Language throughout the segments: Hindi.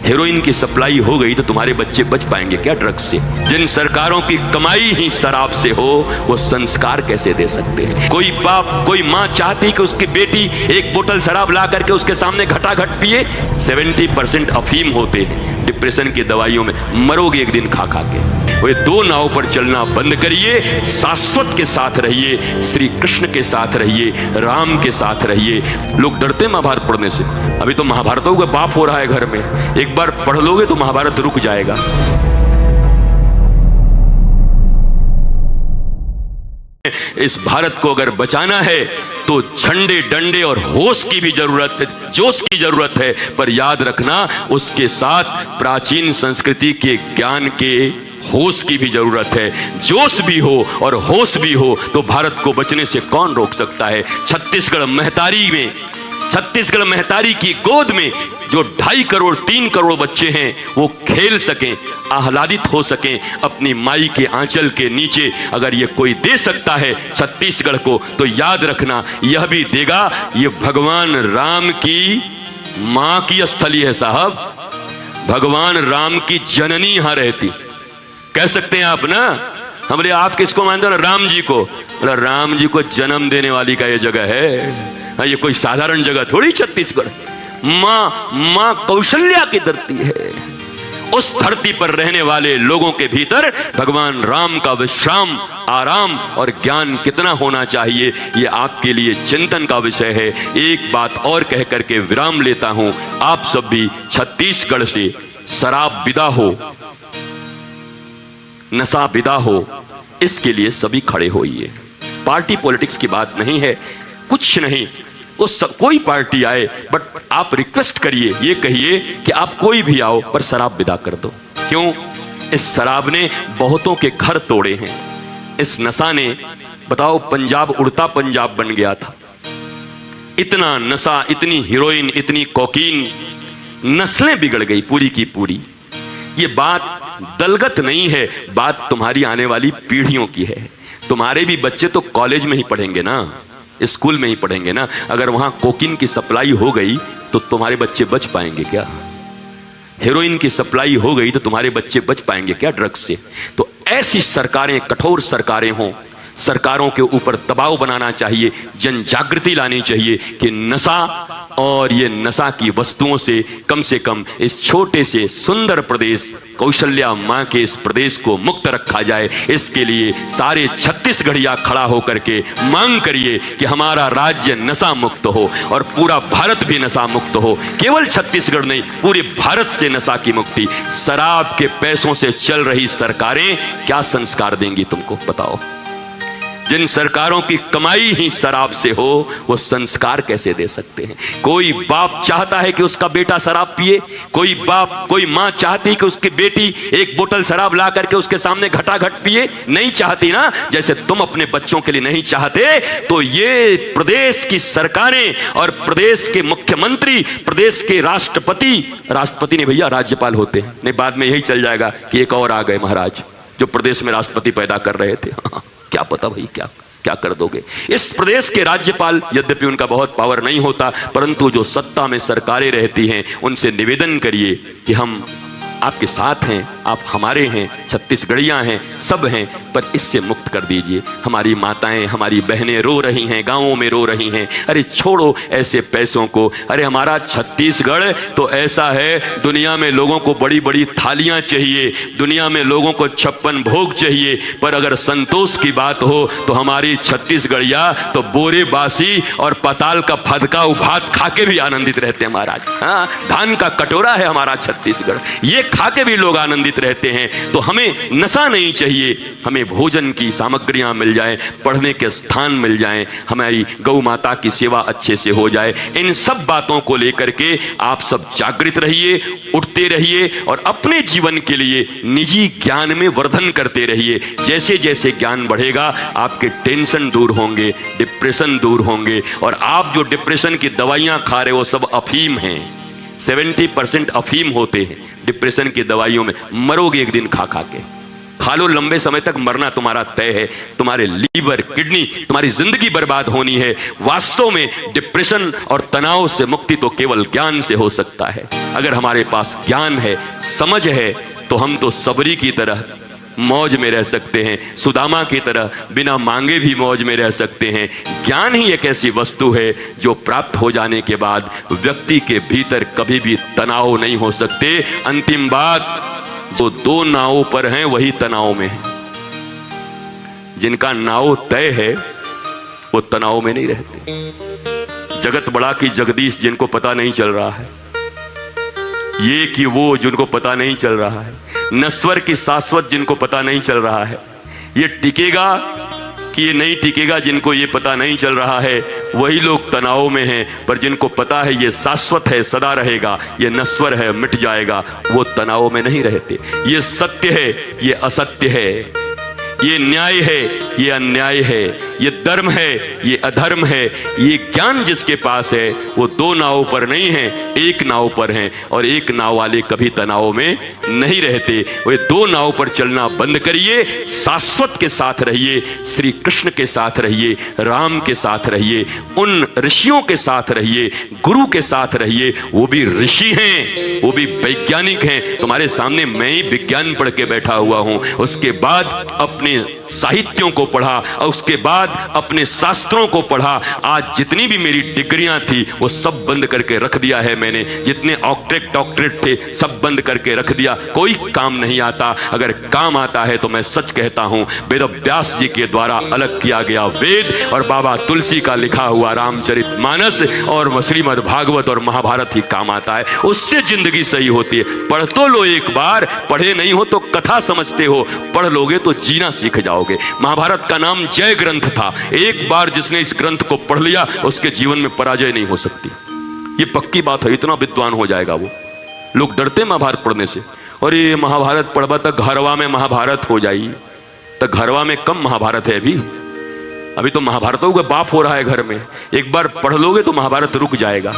हेरोइन की सप्लाई हो गई तो तुम्हारे बच्चे बच पाएंगे क्या ड्रग्स से? जिन सरकारों की कमाई ही शराब से हो, वो संस्कार कैसे दे सकते हैं? कोई बाप कोई माँ चाहती कि उसकी बेटी एक बोतल शराब ला करके उसके सामने घटाघट पिए? 70% अफीम होते हैं डिप्रेशन की दवाइयों में, मरोगे एक दिन खा खा के। वे दो नाव पर चलना बंद करिए, शाश्वत के साथ रहिए, श्री कृष्ण के साथ रहिए, राम के साथ रहिए। लोग डरते हैं महाभारत पढ़ने से। अभी तो महाभारतों का पाप हो रहा है घर में, एक बार पढ़ लोगे तो महाभारत रुक जाएगा। इस भारत को अगर बचाना है तो झंडे डंडे और होश की भी जरूरत है, जोश की जरूरत है, पर याद रखना उसके साथ प्राचीन संस्कृति के ज्ञान के होश की भी जरूरत है। जोश भी हो और होश भी हो तो भारत को बचने से कौन रोक सकता है? छत्तीसगढ़ महतारी की गोद में जो 2.5 करोड़ 3 करोड़ बच्चे हैं वो खेल सकें, आह्लादित हो सकें अपनी माई के आंचल के नीचे, अगर ये कोई दे सकता है छत्तीसगढ़ को, तो याद रखना यह भी देगा। ये भगवान राम की मां की स्थली है साहब, भगवान राम की जननी यहां रहती। कह सकते हैं आप ना, हमरे आप किसको मानते हो ना? राम जी को। राम जी को जन्म देने वाली का ये जगह है, ये कोई साधारण जगह थोड़ी छत्तीसगढ़। मां कौशल्या की धरती है। उस धरती पर रहने वाले लोगों के भीतर भगवान राम का विश्राम, आराम और ज्ञान कितना होना चाहिए, ये आपके लिए चिंतन का विषय है। एक बात और कह करके विराम लेता हूं, आप सब भी छत्तीसगढ़ से शराब विदा हो, नशा विदा हो, इसके लिए सभी खड़े होइए। पार्टी पॉलिटिक्स की बात नहीं है, कुछ नहीं, कोई पार्टी आए, बट आप रिक्वेस्ट करिए, ये कहिए कि आप कोई भी आओ पर शराब विदा कर दो। क्यों? इस शराब ने बहुतों के घर तोड़े हैं। इस नशा ने, बताओ, पंजाब उड़ता पंजाब बन गया था। इतना नशा, इतनी हीरोइन, इतनी कोकीन, नस्लें बिगड़ गई पूरी की पूरी। ये बात दलगत नहीं है, बात तुम्हारी आने वाली पीढ़ियों की है। तुम्हारे भी बच्चे तो कॉलेज में ही पढ़ेंगे ना, स्कूल में ही पढ़ेंगे ना। अगर वहां कोकीन की सप्लाई हो गई तो तुम्हारे बच्चे बच पाएंगे क्या? हेरोइन की सप्लाई हो गई तो तुम्हारे बच्चे बच पाएंगे क्या ड्रग्स से? तो ऐसी सरकारें, कठोर सरकारें हों, सरकारों के ऊपर दबाव बनाना चाहिए, जन जागृति लानी चाहिए कि नशा और ये नशा की वस्तुओं से कम इस छोटे से सुंदर प्रदेश, कौशल्या मां के इस प्रदेश को मुक्त रखा जाए। इसके लिए सारे छत्तीसगढ़िया खड़ा होकर के मांग करिए कि हमारा राज्य नशा मुक्त हो और पूरा भारत भी नशा मुक्त हो। केवल छत्तीसगढ़ नहीं, पूरे भारत से नशा की मुक्ति। शराब के पैसों से चल रही सरकारें क्या संस्कार देंगी तुमको, बताओ? जिन सरकारों की कमाई ही शराब से हो, वो संस्कार कैसे दे सकते हैं? कोई बाप चाहता है कि उसका बेटा शराब पिए? कोई मां चाहती है कि उसकी बेटी एक बोतल शराब ला करके उसके सामने घटाघट पिए? नहीं चाहती ना। जैसे तुम अपने बच्चों के लिए नहीं चाहते, तो ये प्रदेश की सरकारें और प्रदेश के मुख्यमंत्री, प्रदेश के राष्ट्रपति नहीं भैया, राज्यपाल होते हैं। नहीं, बाद में यही चल जाएगा कि एक और आ गए महाराज जो प्रदेश में राष्ट्रपति पैदा कर रहे थे। क्या पता भाई क्या कर दोगे। इस प्रदेश के राज्यपाल, यद्यपि उनका बहुत पावर नहीं होता, परंतु जो सत्ता में सरकारें रहती हैं, उनसे निवेदन करिए कि हम आपके साथ हैं, आप हमारे हैं, छत्तीसगढ़ियाँ हैं, सब हैं, पर इससे मुक्त कर दीजिए। हमारी माताएं, हमारी बहनें रो रही हैं, गांवों में रो रही हैं। अरे छोड़ो ऐसे पैसों को। अरे हमारा छत्तीसगढ़ तो ऐसा है, दुनिया में लोगों को बड़ी बड़ी थालियां चाहिए, दुनिया में लोगों को 56 भोग चाहिए, पर अगर संतोष की बात हो तो हमारी छत्तीसगढ़िया तो बोरे बासी और पताल का फदका भात खा के भी आनंदित रहते हैं महाराज। हाँ, धान का कटोरा है हमारा छत्तीसगढ़, ये खा के भी लोग आनंदित रहते हैं। तो हमें नशा नहीं चाहिए, हमें भोजन की सामग्रियां मिल जाए, पढ़ने के स्थान मिल जाएं, हमारी गौ माता की सेवा अच्छे से हो जाए। इन सब बातों को लेकर के आप सब जागृत रहिए, उठते रहिए और अपने जीवन के लिए निजी ज्ञान में वर्धन करते रहिए। जैसे जैसे ज्ञान बढ़ेगा आपके टेंशन दूर होंगे, डिप्रेशन दूर होंगे, और आप जो डिप्रेशन की दवाइयां खा रहे हो सब अफीम हैं। 70% अफीम होते हैं डिप्रेशन की दवाइयों में, मरोगे एक दिन खा खा के। खा लो, लंबे समय तक मरना तुम्हारा तय है। तुम्हारे लीवर, किडनी, तुम्हारी जिंदगी बर्बाद होनी है। वास्तव में डिप्रेशन और तनाव से मुक्ति तो केवल ज्ञान से हो सकता है। अगर हमारे पास ज्ञान है, समझ है, तो हम तो सबरी की तरह मौज में रह सकते हैं, सुदामा की तरह बिना मांगे भी मौज में रह सकते हैं। ज्ञान ही एक ऐसी वस्तु है जो प्राप्त हो जाने के बाद व्यक्ति के भीतर कभी भी तनाव नहीं हो सकते। अंतिम बात, जो दो नावों पर हैं वही तनाव में है। जिनका नाव तय है वो तनाव में नहीं रहते। जगत बड़ा की जगदीश जिनको पता नहीं चल रहा है, ये कि वो जिनको पता नहीं चल रहा है, नश्वर की शाश्वत जिनको पता नहीं चल रहा है, ये टिकेगा कि ये नहीं टिकेगा जिनको ये पता नहीं चल रहा है, वही लोग तनाव में हैं। पर जिनको पता है ये शाश्वत है, सदा रहेगा, ये नश्वर है, मिट जाएगा, वो तनाव में नहीं रहते। ये सत्य है, ये असत्य है, ये न्याय है, ये अन्याय है, ये धर्म है, ये अधर्म है। ये ज्ञान जिसके पास है वो दो नाव पर नहीं है, एक नाव पर हैं। और एक नाव वाले कभी तनाव में नहीं रहते। वे दो नाव पर चलना बंद करिए, शाश्वत के साथ रहिए, श्री कृष्ण के साथ रहिए, राम के साथ रहिए, उन ऋषियों के साथ रहिए, गुरु के साथ रहिए। वो भी ऋषि हैं, वो भी वैज्ञानिक हैं। तुम्हारे सामने मैं ही विज्ञान पढ़ के बैठा हुआ हूं, उसके बाद अपने साहित्यों को पढ़ा और उसके बाद अपने शास्त्रों को पढ़ा। आज जितनी भी मेरी डिग्रियां थी वो सब बंद करके रख दिया है मैंने। जितने डॉक्टरेट थे सब बंद करके रख दिया। कोई काम नहीं आता। अगर काम आता है तो मैं सच कहता हूं, वेद व्यास जी के द्वारा अलग किया गया वेद और बाबा तुलसी का लिखा हुआ रामचरितमानस और श्रीमद् भागवत और महाभारत ही काम आता है। उससे जिंदगी सही होती है। पढ़ तो लो एक बार, पढ़े नहीं हो तो कथा समझते हो, पढ़ लोगे तो जीना सीख जाओगे। महाभारत का नाम जय ग्रंथ था। एक बार जिसने इस ग्रंथ को पढ़ लिया उसके जीवन में पराजय नहीं हो सकती। ये पक्की बात है। इतना विद्वान हो जाएगा वो। लोग डरते महाभारत पढ़ने से, और ये महाभारत पढ़वा तक घरवा में महाभारत हो जाई, तो घरवा में कम महाभारत है अभी तो महाभारतों का बाप हो रहा है घर में। एक बार पढ़ लोगे तो महाभारत रुक जाएगा।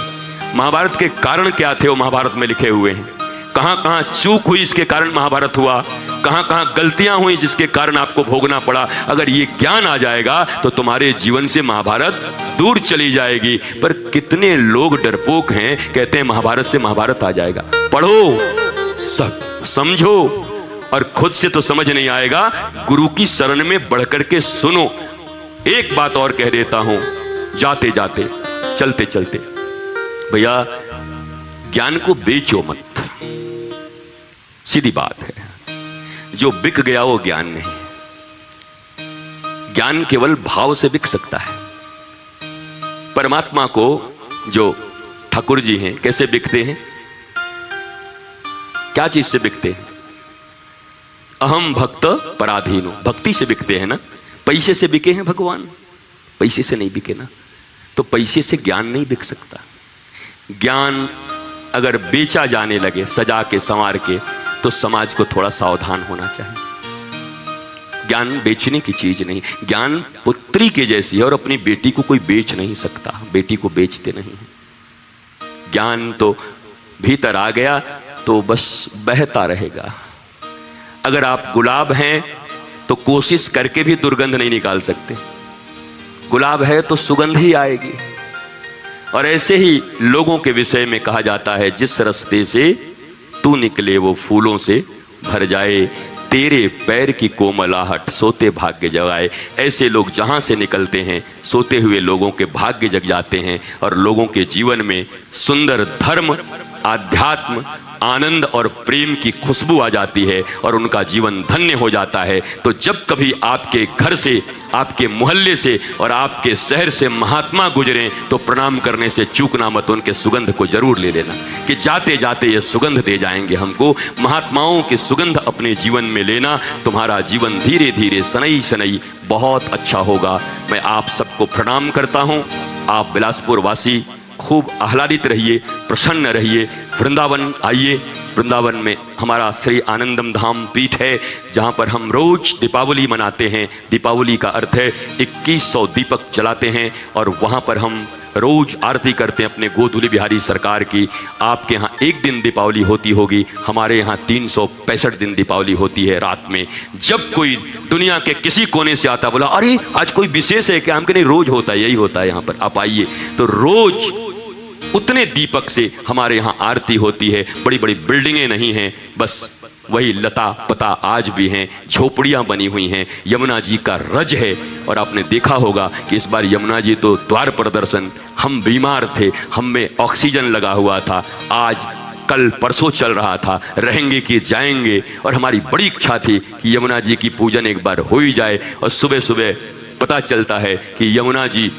महाभारत के कारण क्या थे वो महाभारत में लिखे हुए हैं। कहां कहां चूक हुई इसके कारण महाभारत हुआ, कहां कहां गलतियां हुई जिसके कारण आपको भोगना पड़ा। अगर ये ज्ञान आ जाएगा तो तुम्हारे जीवन से महाभारत दूर चली जाएगी। पर कितने लोग डरपोक हैं, कहते हैं महाभारत से महाभारत आ जाएगा। पढ़ो, सब समझो, और खुद से तो समझ नहीं आएगा, गुरु की शरण में बढ़कर के सुनो। एक बात और कह देता हूं, जाते जाते, चलते चलते, भैया ज्ञान को बेचो मत। सीधी बात है। जो बिक गया वो ज्ञान नहीं। ज्ञान केवल भाव से बिक सकता है। परमात्मा को जो ठाकुर जी हैं कैसे बिकते हैं, क्या चीज से बिकते हैं? अहम भक्त पराधीनो, भक्ति से बिकते हैं ना। पैसे से बिके हैं भगवान? पैसे से नहीं बिके ना। तो पैसे से ज्ञान नहीं बिक सकता। ज्ञान अगर बेचा जाने लगे सजा के संवार के, तो समाज को थोड़ा सावधान होना चाहिए। ज्ञान बेचने की चीज नहीं। ज्ञान पुत्री के जैसी है और अपनी बेटी को कोई बेच नहीं सकता। बेटी को बेचते नहीं है। ज्ञान तो भीतर आ गया तो बस बहता रहेगा। अगर आप गुलाब हैं तो कोशिश करके भी दुर्गंध नहीं निकाल सकते। गुलाब है तो सुगंध ही आएगी। और ऐसे ही लोगों के विषय में कहा जाता है, जिस रास्ते से तू निकले वो फूलों से भर जाए, तेरे पैर की कोमलाहट सोते भाग्य जगाए। ऐसे लोग जहां से निकलते हैं सोते हुए लोगों के भाग्य जग जाते हैं और लोगों के जीवन में सुंदर धर्म, आध्यात्म, आनंद और प्रेम की खुशबू आ जाती है और उनका जीवन धन्य हो जाता है। तो जब कभी आपके घर से, आपके मोहल्ले से और आपके शहर से महात्मा गुजरें तो प्रणाम करने से चूकना मत। उनके सुगंध को जरूर ले लेना कि जाते जाते ये सुगंध दे जाएंगे हमको। महात्माओं की सुगंध अपने जीवन में लेना, तुम्हारा जीवन धीरे धीरे सनई सनई बहुत अच्छा होगा। मैं आप सबको प्रणाम करता हूँ। आप बिलासपुर वासी खूब आह्लादित रहिए, प्रसन्न रहिए। वृंदावन आइए। वृंदावन में हमारा श्री आनंदम धाम पीठ है, जहाँ पर हम रोज दीपावली मनाते हैं। दीपावली का अर्थ है 2100 दीपक जलाते हैं और वहाँ पर हम रोज आरती करते हैं अपने गोधूली बिहारी सरकार की। आपके यहाँ एक दिन दीपावली होती होगी, हमारे यहाँ 365 दिन दीपावली होती है रात में। जब कोई दुनिया के किसी कोने से आता, बोला अरे आज कोई विशेष है क्या, हम कह नहीं रोज होता है, यही होता है यहाँ पर, आप आइए। तो रोज उतने दीपक से हमारे यहाँ आरती होती है। बड़ी बड़ी बिल्डिंगें नहीं हैं, बस वही लता पता आज भी हैं, झोपड़ियाँ बनी हुई हैं। यमुना जी का रज है। और आपने देखा होगा कि इस बार यमुना जी तो द्वार प्रदर्शन, हम बीमार थे, हम में ऑक्सीजन लगा हुआ था, आज कल परसों चल रहा था, रहेंगे कि जाएंगे। और हमारी बड़ी इच्छा थी कि यमुना जी की पूजन एक बार हो ही जाए। और सुबह सुबह पता चलता है कि यमुना जी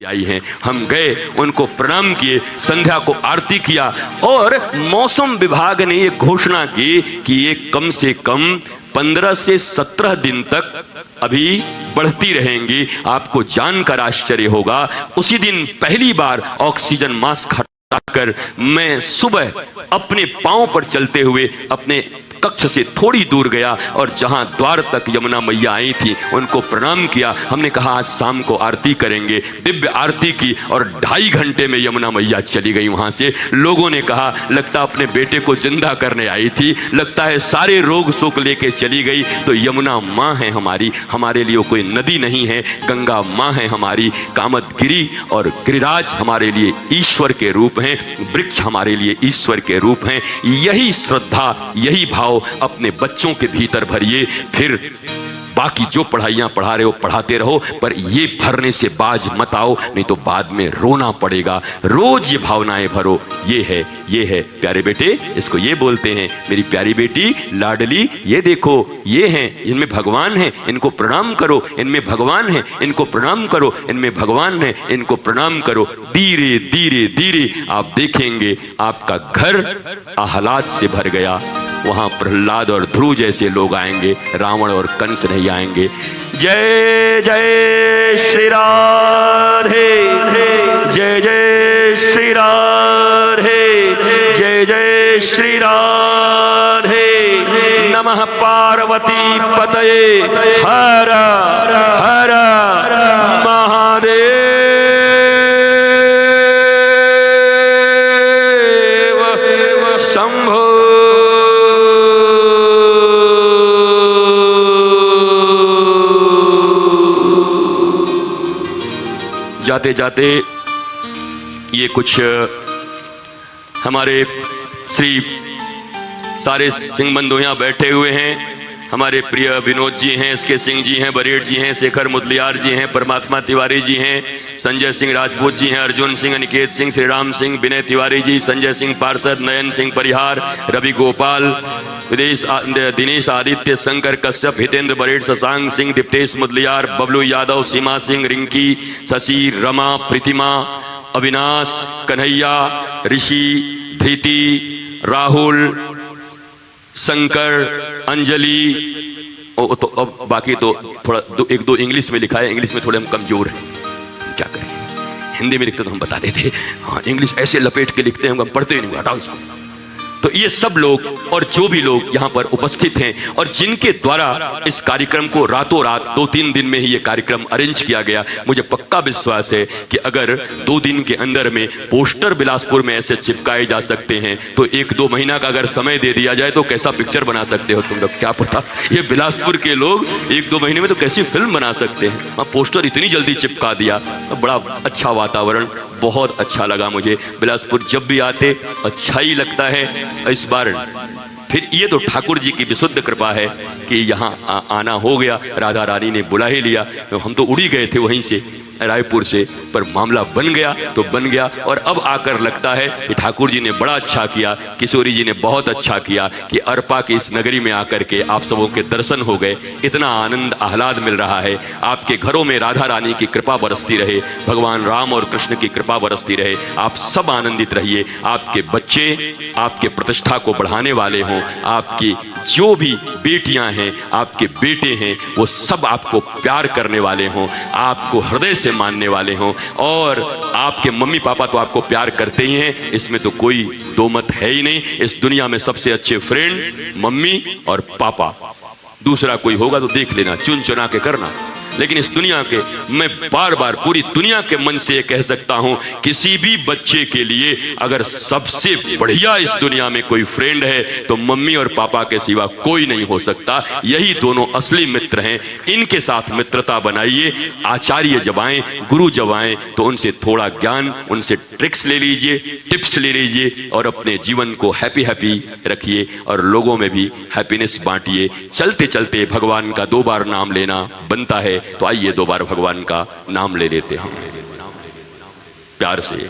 आई हैं। हम गए, उनको प्रणाम किए, संध्या को आरती किया। और मौसम विभाग ने ये घोषणा की कि ये कम से कम 15 से 17 दिन तक अभी बढ़ती रहेंगी। आपको जानकर आश्चर्य होगा, उसी दिन पहली बार ऑक्सीजन मास्क हटाकर मैं सुबह अपने पांव पर चलते हुए अपने कक्ष से थोड़ी दूर गया और जहां द्वार तक यमुना मैया आई थी उनको प्रणाम किया। हमने कहा आज शाम को आरती करेंगे, दिव्य आरती की और 2.5 घंटे में यमुना मैया चली गई वहां से। लोगों ने कहा लगता अपने बेटे को जिंदा करने आई थी, लगता है सारे रोग सुख लेके चली गई। तो यमुना माँ है हमारी, हमारे लिए कोई नदी नहीं है, गंगा माँ है हमारी। कामदगिरी और गिरिराज हमारे लिए ईश्वर के रूप हैं, वृक्ष हमारे लिए ईश्वर के रूप हैं। यही श्रद्धा, यही भाव अपने बच्चों के भीतर भरिए, फिर बाकी जो पढ़ाइयाँ पढ़ा रहे हो पढ़ाते रहो, पर ये भरने से बाज मत आओ, नहीं तो बाद में रोना पड़ेगा। रोज ये भावनाएं भरो, ये है प्यारे बेटे, इसको ये बोलते हैं मेरी प्यारी बेटी लाडली, ये देखो ये हैं, इनमें भगवान है, इनको प्रणाम करो, इनमें भगवान है, इनको प्रणाम करो, इनमें भगवान है, इनको प्रणाम करो। धीरे धीरे धीरे आप देखेंगे आपका घर आह्लाद से भर गया। वहां प्रहलाद और ध्रुव जैसे लोग आएंगे, रावण और कंस नहीं आएंगे। जय जय श्री राधे, जय जय श्री राधे, जय जय श्री राधे। नमः पार्वती पतये हर हर महादेव शंभो। जाते जाते ये कुछ हमारे श्री सारे सिंह बंधु यहाँ बैठे हुए हैं। हमारे प्रिय विनोद जी हैं, एसके सिंह जी हैं, बरेट जी हैं, शेखर मुदलियार जी हैं, परमात्मा तिवारी जी हैं, संजय सिंह राजपूत जी हैं, अर्जुन सिंह, अनिकेत सिंह, श्रीराम सिंह, विनय तिवारी जी, संजय सिंह पार्षद, नयन सिंह परिहार, रवि गोपाल, दिनेश आदित्य, शंकर कश्यप, हितेंद्र बरेट, शशांक सिंह, दीप्तेश मुदलियार, बबलू यादव, सीमा सिंह, रिंकी, शशि, रमा, प्रीतिमा, अविनाश, कन्हैया, ऋषि, धृति, राहुल, शंकर, अंजलि। तो अब बाकी तो थोड़ा एक दो इंग्लिश में लिखा है, इंग्लिश में थोड़े हम कमजोर हैं, क्या करें। हिंदी में लिखते तो हम बता देते, हाँ इंग्लिश ऐसे लपेट के लिखते हैं हम पढ़ते ही नहीं, हटाओ इसको। तो ये सब लोग और जो भी लोग यहाँ पर उपस्थित हैं और जिनके द्वारा इस कार्यक्रम को रातों रात 2-3 दिन में ही ये कार्यक्रम अरेंज किया गया, मुझे पक्का विश्वास है कि अगर 2 दिन के अंदर में पोस्टर बिलासपुर में ऐसे चिपकाए जा सकते हैं तो 1-2 महीना का अगर समय दे दिया जाए तो कैसा पिक्चर बना सकते हो तुम लोग, क्या पता। ये बिलासपुर के लोग 1-2 महीने में तो कैसी फिल्म बना सकते हैं। पोस्टर इतनी जल्दी चिपका दिया, बड़ा अच्छा वातावरण, बहुत अच्छा लगा मुझे। बिलासपुर जब भी आते अच्छा ही लगता है। इस बार फिर ये तो ठाकुर जी की विशुद्ध कृपा है कि यहाँ आना हो गया, राधा रानी ने बुला ही लिया। तो हम तो उड़ी गए थे वहीं से रायपुर से, पर मामला बन गया तो बन गया। और अब आकर लगता है कि ठाकुर जी ने बड़ा अच्छा किया, किशोरी जी ने बहुत अच्छा किया कि अरपा की इस नगरी में आकर के आप सबों के दर्शन हो गए। इतना आनंद आह्लाद मिल रहा है। आपके घरों में राधा रानी की कृपा बरसती रहे, भगवान राम और कृष्ण की कृपा बरसती रहे। आप सब आनंदित रहिए। आपके बच्चे आपके प्रतिष्ठा को बढ़ाने वाले हों, आपकी जो भी बेटियां हैं, आपके बेटे हैं, वो सब आपको प्यार करने वाले हों, आपको हृदय से मानने वाले हों। और आपके मम्मी पापा तो आपको प्यार करते ही हैं, इसमें तो कोई दो मत है ही नहीं। इस दुनिया में सबसे अच्छे फ्रेंड मम्मी और पापा, दूसरा कोई होगा तो देख लेना, चुन चुना के करना। लेकिन इस दुनिया के, मैं बार बार पूरी दुनिया के मन से ये कह सकता हूं, किसी भी बच्चे के लिए अगर सबसे बढ़िया इस दुनिया में कोई फ्रेंड है तो मम्मी और पापा के सिवा कोई नहीं हो सकता। यही दोनों असली मित्र हैं। इनके साथ मित्रता बनाइए। आचार्य जब आए, गुरु जब आए, तो उनसे थोड़ा ज्ञान, उनसे ट्रिक्स ले लीजिए, टिप्स ले लीजिए और अपने जीवन को हैप्पी हैप्पी रखिए और लोगों में भी हैप्पीनेस बांटिए। चलते चलते भगवान का 2 बार नाम लेना बनता है, तो आइए 2 बार भगवान का नाम ले लेते हैं प्यार से।